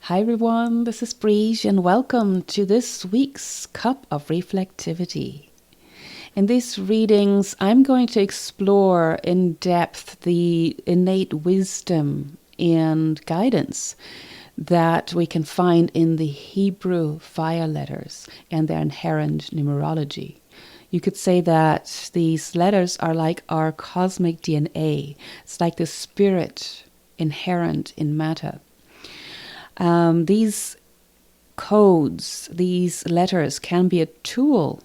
Hi everyone, this is Breege and welcome to this week's Cup of Reflectivity. In these readings, I'm going to explore in depth the innate wisdom and guidance that we can find in the Hebrew fire letters and their inherent numerology. You could say that these letters are like our cosmic DNA. It's like the spirit inherent in matter. These codes, these letters can be a tool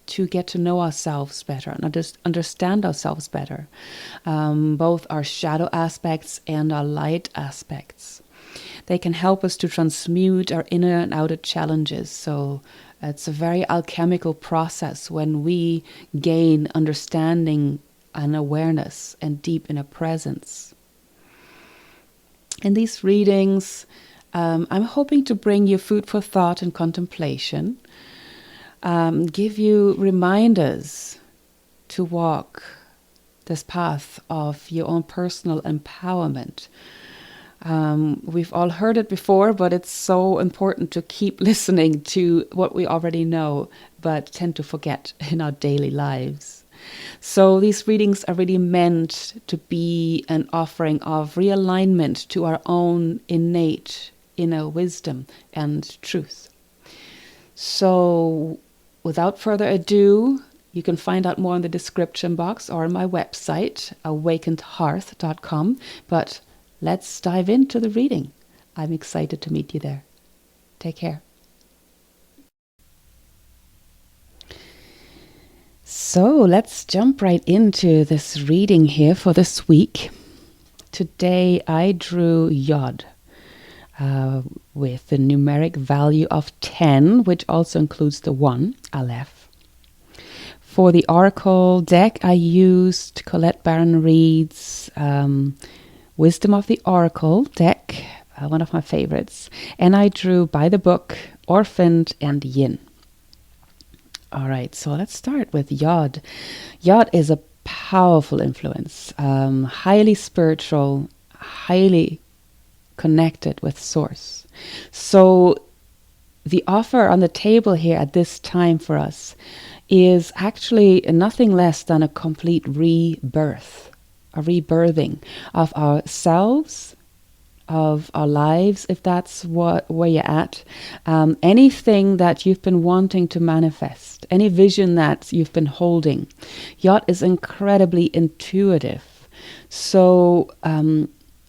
to get to know ourselves better and understand ourselves better, both our shadow aspects and our light aspects. They can help us to transmute our inner and outer challenges. So it's a very alchemical process when we gain understanding and awareness and deep inner presence. In these readings, I'm hoping to bring you food for thought and contemplation, give you reminders to walk this path of your own personal empowerment. We've all heard it before, but it's so important to keep listening to what we already know, but tend to forget in our daily lives. So these readings are really meant to be an offering of realignment to our own innate inner wisdom and truth. So without further ado, you can find out more in the description box or on my website, awakenedhearth.com. But let's dive into the reading. I'm excited to meet you there. Take care. So let's jump right into this reading here for this week. Today I drew YOD with the numeric value of 10, which also includes the 1, Aleph. For the oracle deck, I used Colette Baron Reid's Wisdom of the Oracle deck, one of my favorites. And I drew by the book, Orphaned and Yin. All right, so let's start with YOD. YOD is a powerful influence, highly spiritual, highly connected with Source. So the offer on the table here at this time for us is actually nothing less than a complete rebirth, a rebirthing of ourselves, of our lives, if that's where you're at. Anything that you've been wanting to manifest, any vision that you've been holding. YOD is incredibly intuitive. So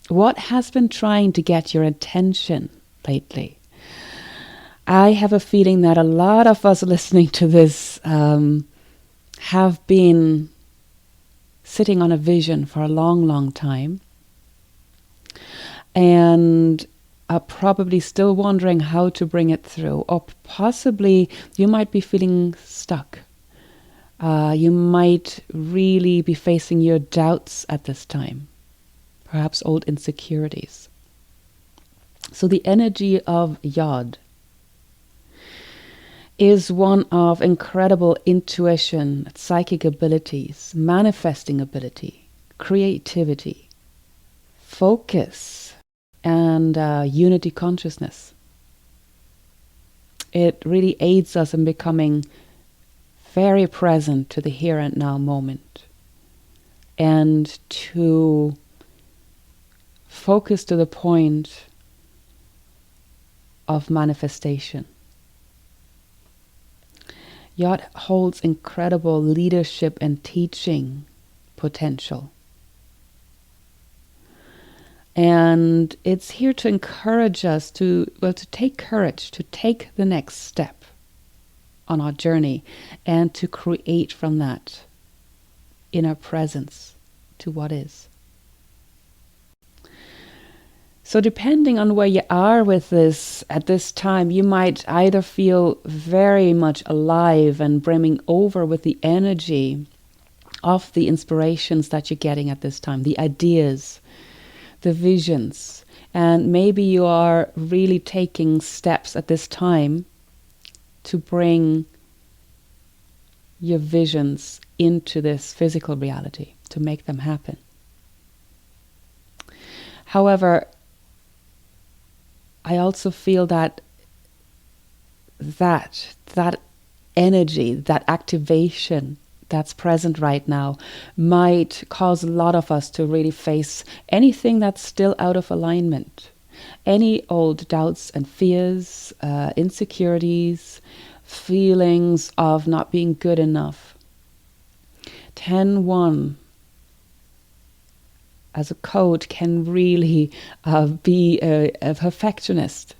what has been trying to get your attention lately? I have a feeling that a lot of us listening to this have been sitting on a vision for a long, long time, and are probably still wondering how to bring it through. Or possibly you might be feeling stuck. You might really be facing your doubts at this time, perhaps old insecurities. So the energy of YOD is one of incredible intuition, psychic abilities, manifesting ability, creativity, focus, and unity consciousness. It really aids us in becoming very present to the here and now moment and to focus to the point of manifestation. YOD holds incredible leadership and teaching potential. And it's here to encourage us to take courage, to take the next step on our journey and to create from that inner presence to what is. So depending on where you are with this at this time, you might either feel very much alive and brimming over with the energy of the inspirations that you're getting at this time, the ideas, the visions, and maybe you are really taking steps at this time to bring your visions into this physical reality, to make them happen. However, I also feel that energy, that activation that's present right now might cause a lot of us to really face anything that's still out of alignment. Any old doubts and fears, insecurities, feelings of not being good enough. 10-1 as a code can really be a perfectionist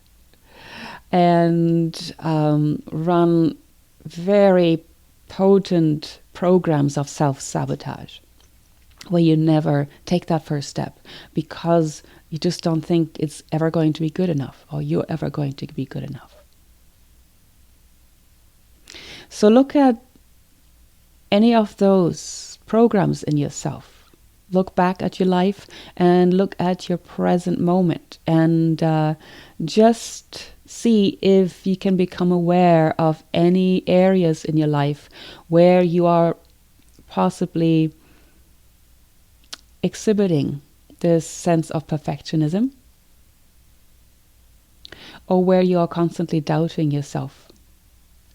and run very potent programs of self-sabotage, where you never take that first step because you just don't think it's ever going to be good enough, or you're ever going to be good enough. So look at any of those programs in yourself. Look back at your life and look at your present moment, and just see if you can become aware of any areas in your life where you are possibly exhibiting this sense of perfectionism, or where you are constantly doubting yourself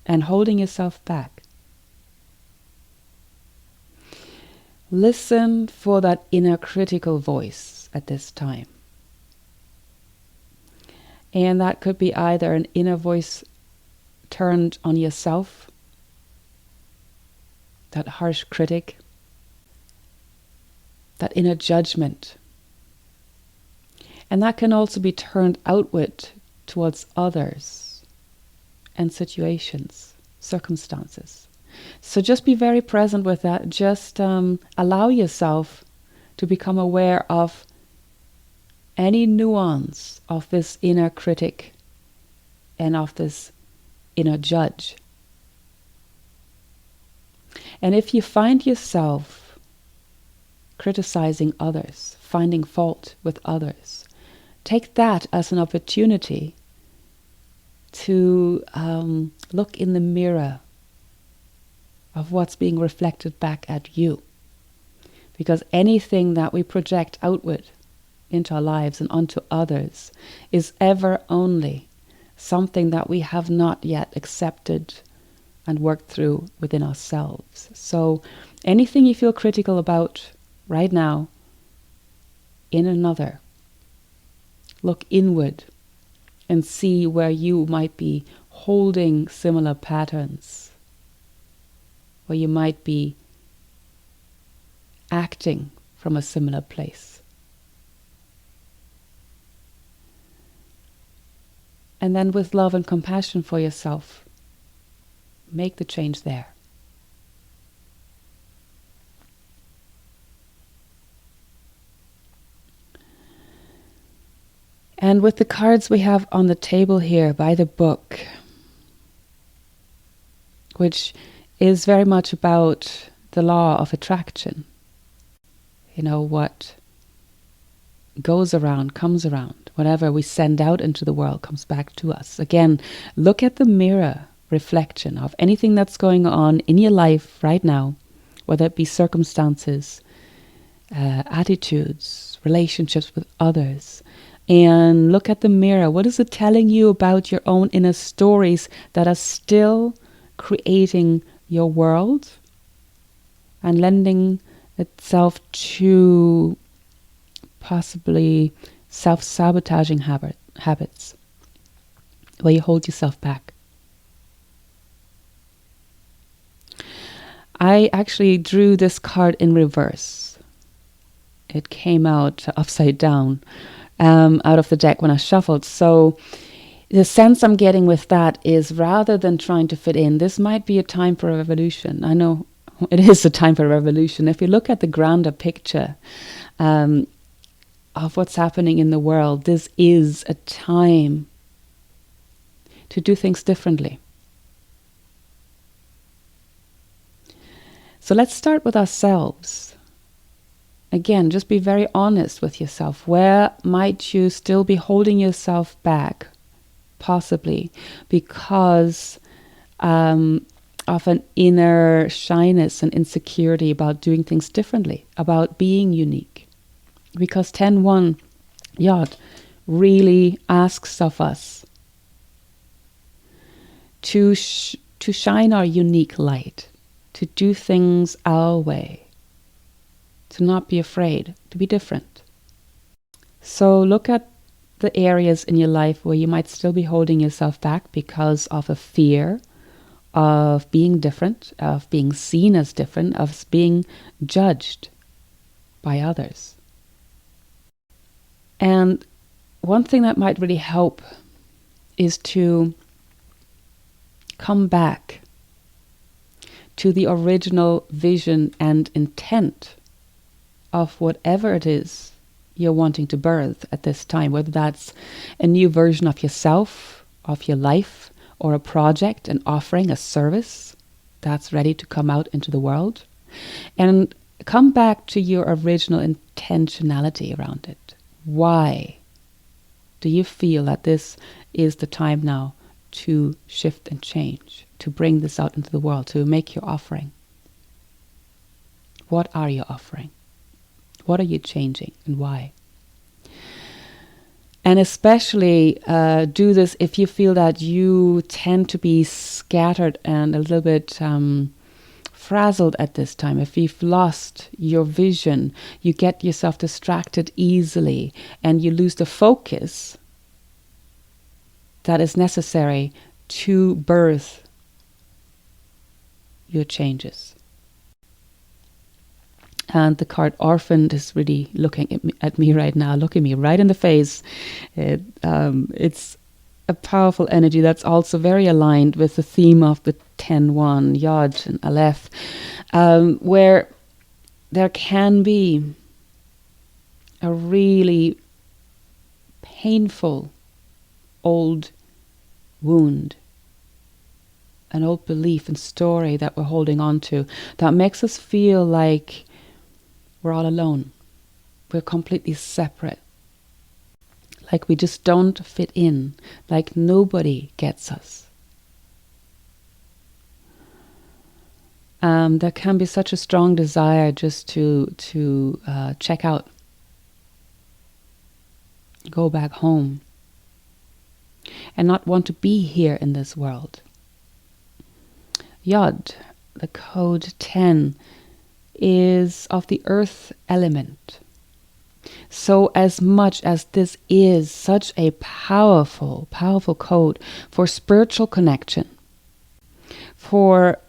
and holding yourself back. Listen for that inner critical voice at this time. And that could be either an inner voice turned on yourself, that harsh critic, that inner judgment. And that can also be turned outward towards others and situations, circumstances. So just be very present with that. Just allow yourself to become aware of any nuance of this inner critic and of this inner judge. And if you find yourself criticizing others, finding fault with others, take that as an opportunity to look in the mirror of what's being reflected back at you. Because anything that we project outward into our lives and onto others is ever only something that we have not yet accepted and worked through within ourselves. So anything you feel critical about right now in another, look inward and see where you might be holding similar patterns, where you might be acting from a similar place. And then with love and compassion for yourself, make the change there. And with the cards we have on the table here by the book, which is very much about the law of attraction. You know, what goes around comes around. Whatever we send out into the world comes back to us. Again, look at the mirror reflection of anything that's going on in your life right now, whether it be circumstances, attitudes, relationships with others. And look at the mirror. What is it telling you about your own inner stories that are still creating your world and lending itself to possibly self-sabotaging habits where you hold yourself back? I actually drew this card in reverse. It came out upside down out of the deck when I shuffled. So the sense I'm getting with that is, rather than trying to fit in, this might be a time for a revolution. I know it is a time for a revolution. If you look at the grander picture of what's happening in the world, this is a time to do things differently. So let's start with ourselves. Again, just be very honest with yourself. Where might you still be holding yourself back? Possibly because of an inner shyness and insecurity about doing things differently, about being unique. Because 10-1 YOD, really asks of us to shine our unique light, to do things our way, to not be afraid, to be different. So look at the areas in your life where you might still be holding yourself back because of a fear of being different, of being seen as different, of being judged by others. And one thing that might really help is to come back to the original vision and intent of whatever it is you're wanting to birth at this time, whether that's a new version of yourself, of your life, or a project, an offering, a service that's ready to come out into the world. And come back to your original intentionality around it. Why do you feel that this is the time now to shift and change, to bring this out into the world, to make your offering? What are you offering? What are you changing and why? And especially do this if you feel that you tend to be scattered and a little bit frazzled at this time. If you've lost your vision, you get yourself distracted easily and you lose the focus that is necessary to birth your changes. And the card Orphaned is really looking at me right now, looking me right in the face. It's a powerful energy that's also very aligned with the theme of the 10-1, YOD and Aleph, where there can be a really painful old wound, an old belief and story that we're holding on to that makes us feel like we're all alone. We're completely separate. Like we just don't fit in. Like nobody gets us. There can be such a strong desire just to check out. Go back home. And not want to be here in this world. YOD, the code 10, is of the earth element. So as much as this is such a powerful, powerful code for spiritual connection, for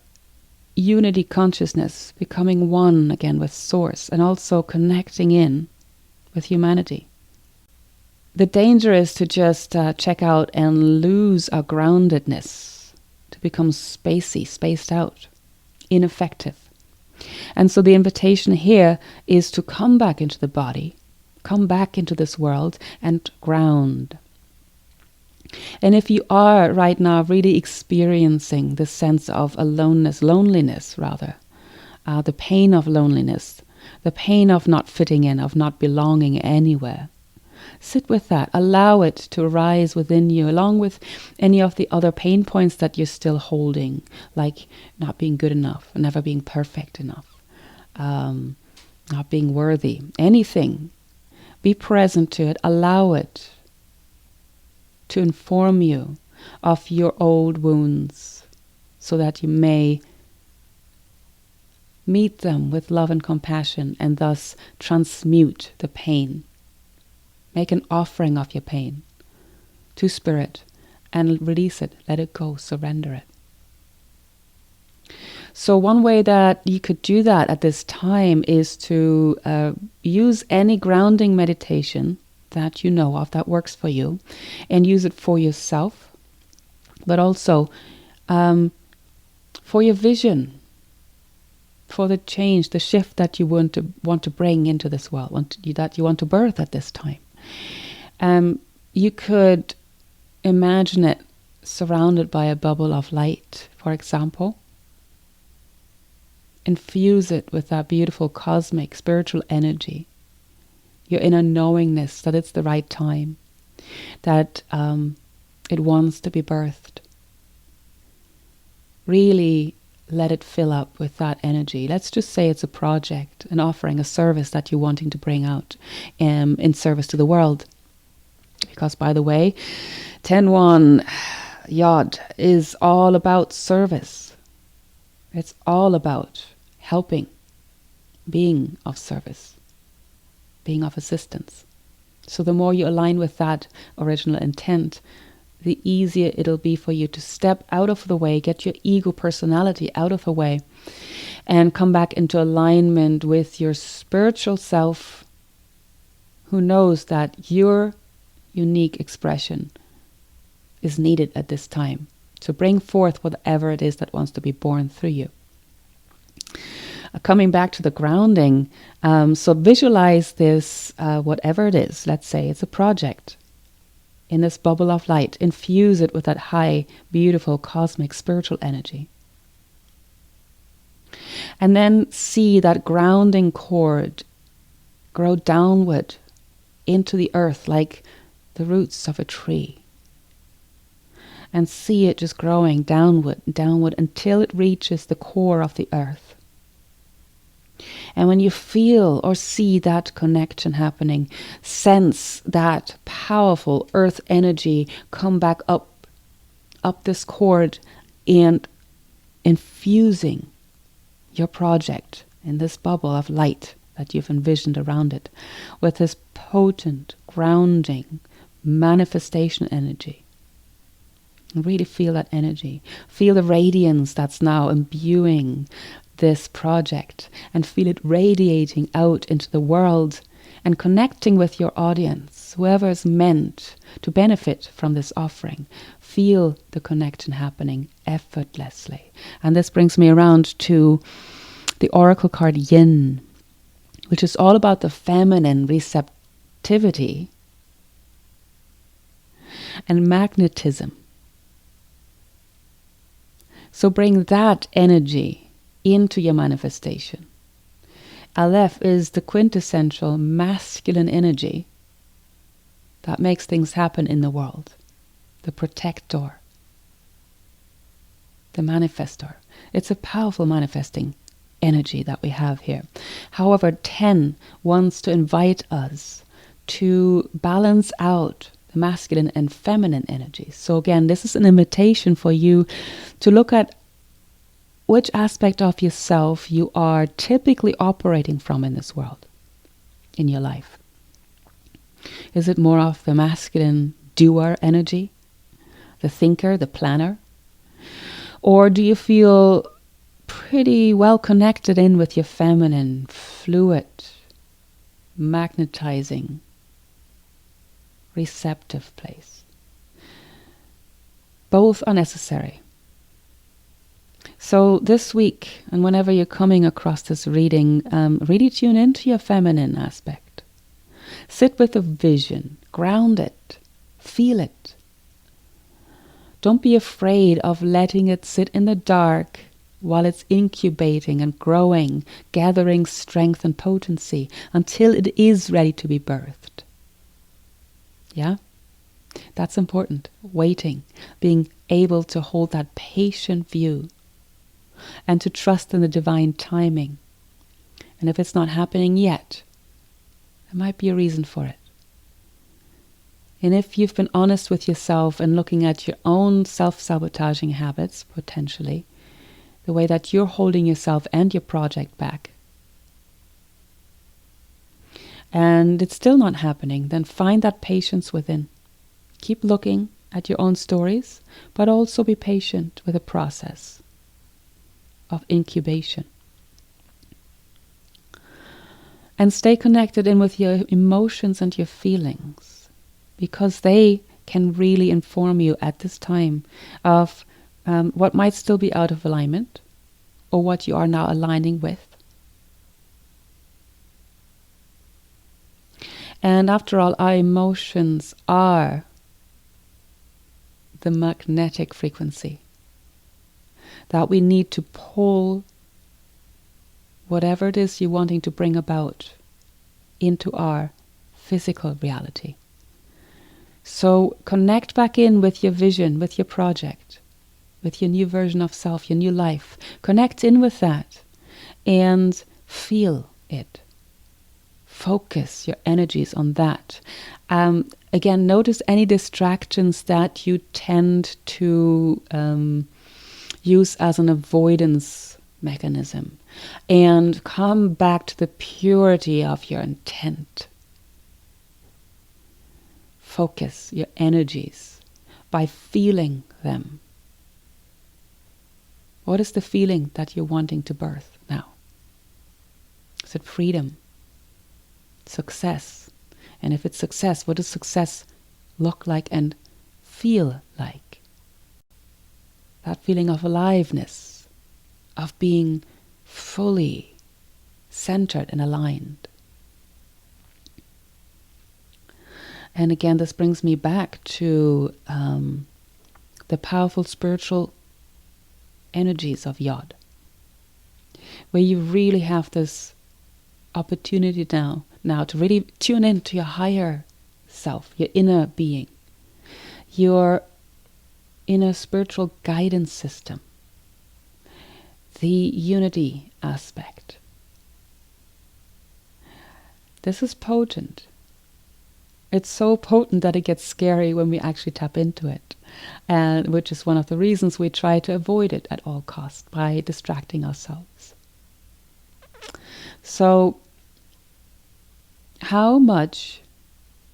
unity consciousness, becoming one again with Source, and also connecting in with humanity. The danger is to just check out and lose our groundedness, to become spacey, spaced out, ineffective. And so the invitation here is to come back into the body, come back into this world and ground. And if you are right now really experiencing this sense of aloneness, loneliness rather, the pain of loneliness, the pain of not fitting in, of not belonging anywhere, sit with that. Allow it to arise within you, along with any of the other pain points that you're still holding, like not being good enough, never being perfect enough, not being worthy, anything. Be present to it. Allow it to inform you of your old wounds so that you may meet them with love and compassion and thus transmute the pain. Make an offering of your pain to Spirit and release it. Let it go. Surrender it. So one way that you could do that at this time is to use any grounding meditation that you know of that works for you, and use it for yourself, but also for your vision, for the change, the shift that you want to bring into this world, that you want to birth at this time. You could imagine it surrounded by a bubble of light, for example. Infuse it with that beautiful cosmic spiritual energy, your inner knowingness that it's the right time, that it wants to be birthed. Really let it fill up with that energy. Let's just say it's a project, an offering, a service that you're wanting to bring out in service to the world. Because, by the way, 10-1 YOD is all about service. It's all about helping, being of service, being of assistance. So the more you align with that original intent, the easier it'll be for you to step out of the way, get your ego personality out of the way, and come back into alignment with your spiritual self, who knows that your unique expression is needed at this time to bring forth whatever it is that wants to be born through you. Coming back to the grounding, so visualize this, whatever it is. Let's say it's a project. In this bubble of light, infuse it with that high, beautiful, cosmic, spiritual energy. And then see that grounding cord grow downward into the earth like the roots of a tree. And see it just growing downward, downward, until it reaches the core of the earth. And when you feel or see that connection happening, sense that powerful earth energy come back up this cord and infusing your project in this bubble of light that you've envisioned around it with this potent, grounding, manifestation energy. And really feel that energy. Feel the radiance that's now imbuing this project, and feel it radiating out into the world and connecting with your audience, whoever is meant to benefit from this offering. Feel the connection happening effortlessly. And this brings me around to the oracle card Yin, which is all about the feminine receptivity and magnetism. So bring that energy into your manifestation. Aleph is the quintessential masculine energy that makes things happen in the world. The protector. The manifestor. It's a powerful manifesting energy that we have here. However, 10 wants to invite us to balance out the masculine and feminine energies. So again, this is an invitation for you to look at which aspect of yourself you are typically operating from in this world, in your life. Is it more of the masculine doer energy, the thinker, the planner? Or do you feel pretty well connected in with your feminine, fluid, magnetizing, receptive place? Both are necessary. So this week, and whenever you're coming across this reading, really tune into your feminine aspect. Sit with a vision, ground it, feel it. Don't be afraid of letting it sit in the dark while it's incubating and growing, gathering strength and potency until it is ready to be birthed. Yeah? That's important. Waiting, being able to hold that patient view and to trust in the divine timing. And if it's not happening yet, there might be a reason for it. And if you've been honest with yourself and looking at your own self-sabotaging habits, potentially, the way that you're holding yourself and your project back, and it's still not happening, then find that patience within. Keep looking at your own stories, but also be patient with the process of incubation. And stay connected in with your emotions and your feelings, because they can really inform you at this time of what might still be out of alignment or what you are now aligning with. And after all, our emotions are the magnetic frequency that we need to pull whatever it is you're wanting to bring about into our physical reality. So connect back in with your vision, with your project, with your new version of self, your new life. Connect in with that and feel it. focus your energies on that. Again, notice any distractions that you tend to use as an avoidance mechanism, and come back to the purity of your intent. Focus your energies by feeling them. What is the feeling that you're wanting to birth now? Is it freedom? Success? And if it's success, what does success look like and feel like? That feeling of aliveness, of being fully centered and aligned. And again, this brings me back to the powerful spiritual energies of YOD, where you really have this opportunity now to really tune into your higher self, your inner being, your inner spiritual guidance system, the unity aspect. This is potent. It's so potent that it gets scary when we actually tap into it, and which is one of the reasons we try to avoid it at all costs by distracting ourselves. So, how much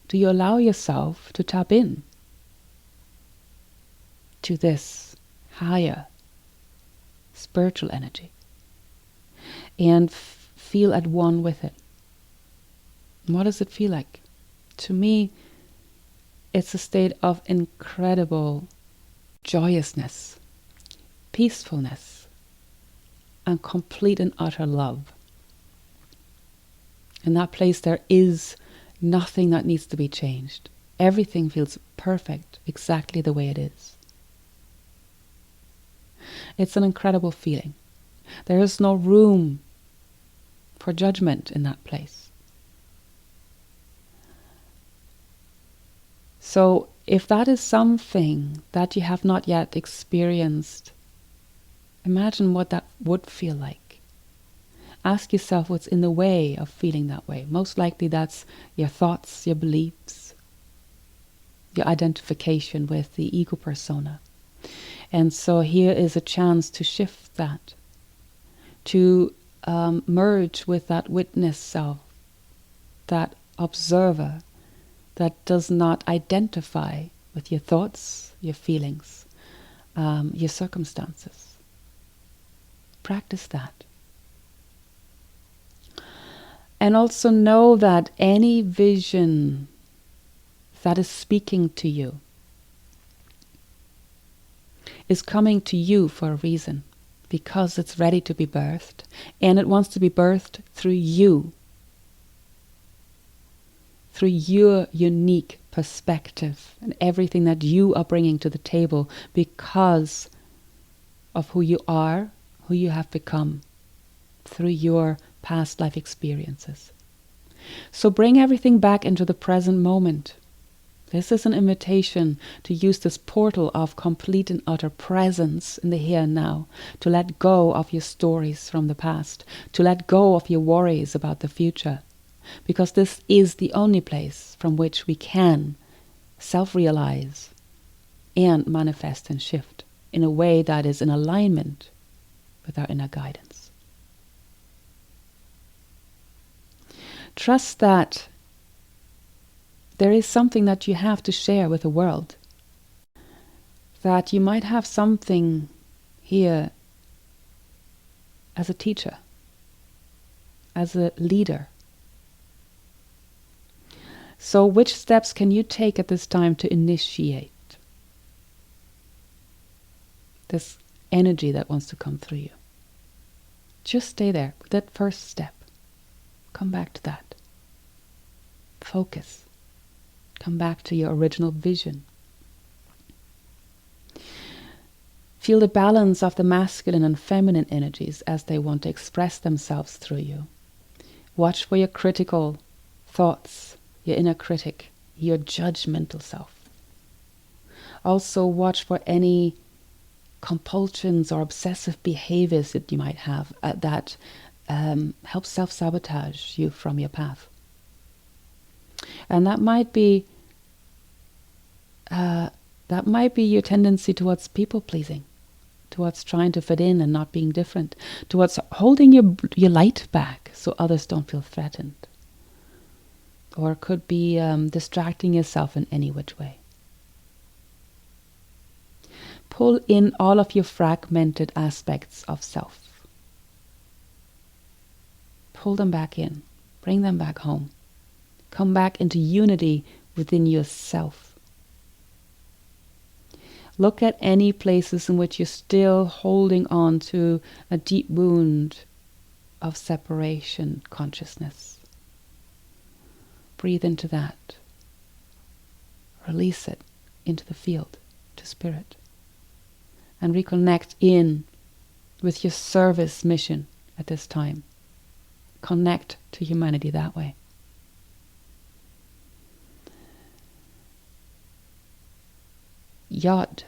do you allow yourself to tap in to this higher spiritual energy and feel at one with it? And what does it feel like? To me, it's a state of incredible joyousness, peacefulness, and complete and utter love. In that place, there is nothing that needs to be changed. Everything feels perfect, exactly the way it is. It's an incredible feeling. There is no room for judgment in that place. So, if that is something that you have not yet experienced, imagine what that would feel like. Ask yourself what's in the way of feeling that way. Most likely that's your thoughts, your beliefs, your identification with the ego persona. And so here is a chance to shift that, to merge with that witness self, that observer that does not identify with your thoughts, your feelings, your circumstances. Practice that. And also know that any vision that is speaking to you is coming to you for a reason, because it's ready to be birthed, and it wants to be birthed through you, through your unique perspective and everything that you are bringing to the table because of who you are, who you have become, through your past life experiences. So bring everything back into the present moment. This is an invitation to use this portal of complete and utter presence in the here and now, to let go of your stories from the past, to let go of your worries about the future, because this is the only place from which we can self-realize and manifest and shift in a way that is in alignment with our inner guidance. Trust that there is something that you have to share with the world, that you might have something here as a teacher, as a leader. So which steps can you take at this time to initiate this energy that wants to come through you? Just stay there with that first step. Come back to that. Focus. Come back to your original vision. Feel the balance of the masculine and feminine energies as they want to express themselves through you. Watch for your critical thoughts, your inner critic, your judgmental self. Also watch for any compulsions or obsessive behaviors that you might have that help self-sabotage you from your path. And that might be your tendency towards people pleasing, towards trying to fit in and not being different, towards holding your light back so others don't feel threatened. Or it could be distracting yourself in any which way. Pull in all of your fragmented aspects of self. Pull them back in. Bring them back home. Come back into unity within yourself. Look at any places in which you're still holding on to a deep wound of separation consciousness. Breathe into that. Release it into the field, to spirit. And reconnect in with your service mission at this time. Connect to humanity that way. YOD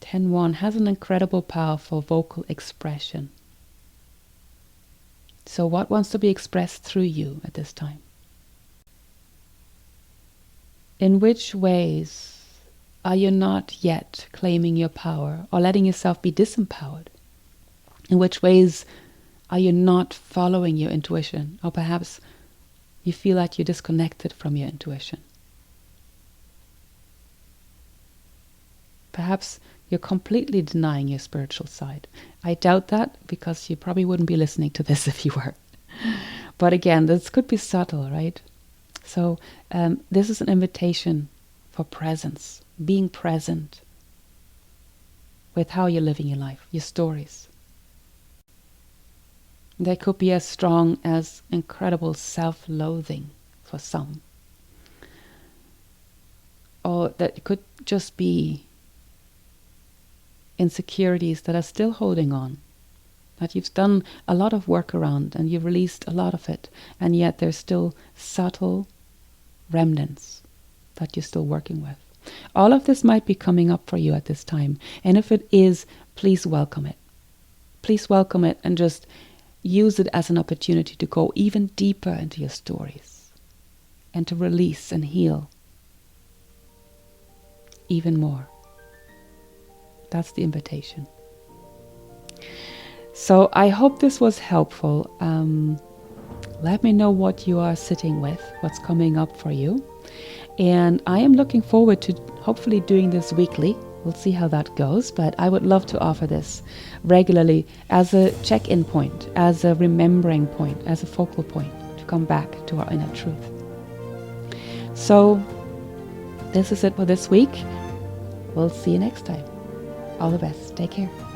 10-1 has an incredible, powerful vocal expression. So what wants to be expressed through you at this time? In which ways are you not yet claiming your power or letting yourself be disempowered? In which ways are you not following your intuition? Or perhaps you feel like you're disconnected from your intuition. Perhaps you're completely denying your spiritual side. I doubt that, because you probably wouldn't be listening to this if you were. But again, this could be subtle, right? So this is an invitation for presence, being present with how you're living your life, your stories. They could be as strong as incredible self-loathing for some. Or that could just be insecurities that are still holding on, that you've done a lot of work around and you've released a lot of it, and yet there's still subtle remnants that you're still working with. All of this might be coming up for you at this time, and if it is, please welcome it. Please welcome it and just use it as an opportunity to go even deeper into your stories and to release and heal even more. That's the invitation. So I hope this was helpful. Let me know what you are sitting with, what's coming up for you. And I am looking forward to hopefully doing this weekly. We'll see how that goes, but I would love to offer this regularly as a check-in point, as a remembering point, as a focal point to come back to our inner truth. So this is it for this week. We'll see you next time. All the best. Take care.